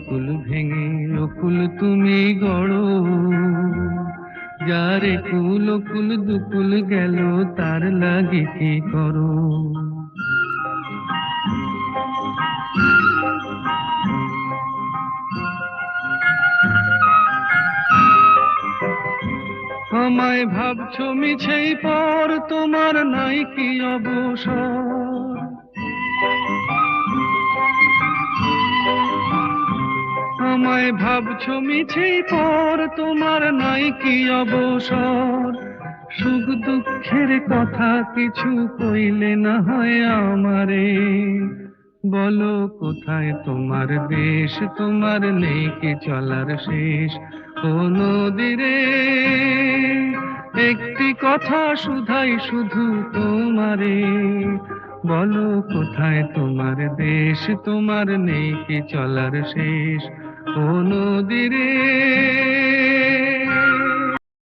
কুল ভেঙে অকুল তুমি গড়ো, যারে কুল কুল দুকুল গেল তার লাগি কি করো। আমায় ভাবছো মিছেই পর, তোমার নাই কি অবসর। আমায় ভাবছো মিছেই পর, তোমার নাই কি অবসর। সুখ দুঃখের কথা কিছু কইলে না হয় আমারে, বলো কোথায় তোমার দেশ, তোমার নেই কি চলার শেষ। ও নদীরে একটি কথা শুধাই শুধু তোমারে, বলো কোথায় তোমার দেশ, তোমার নেই কি চলার শেষ। ও নদীরে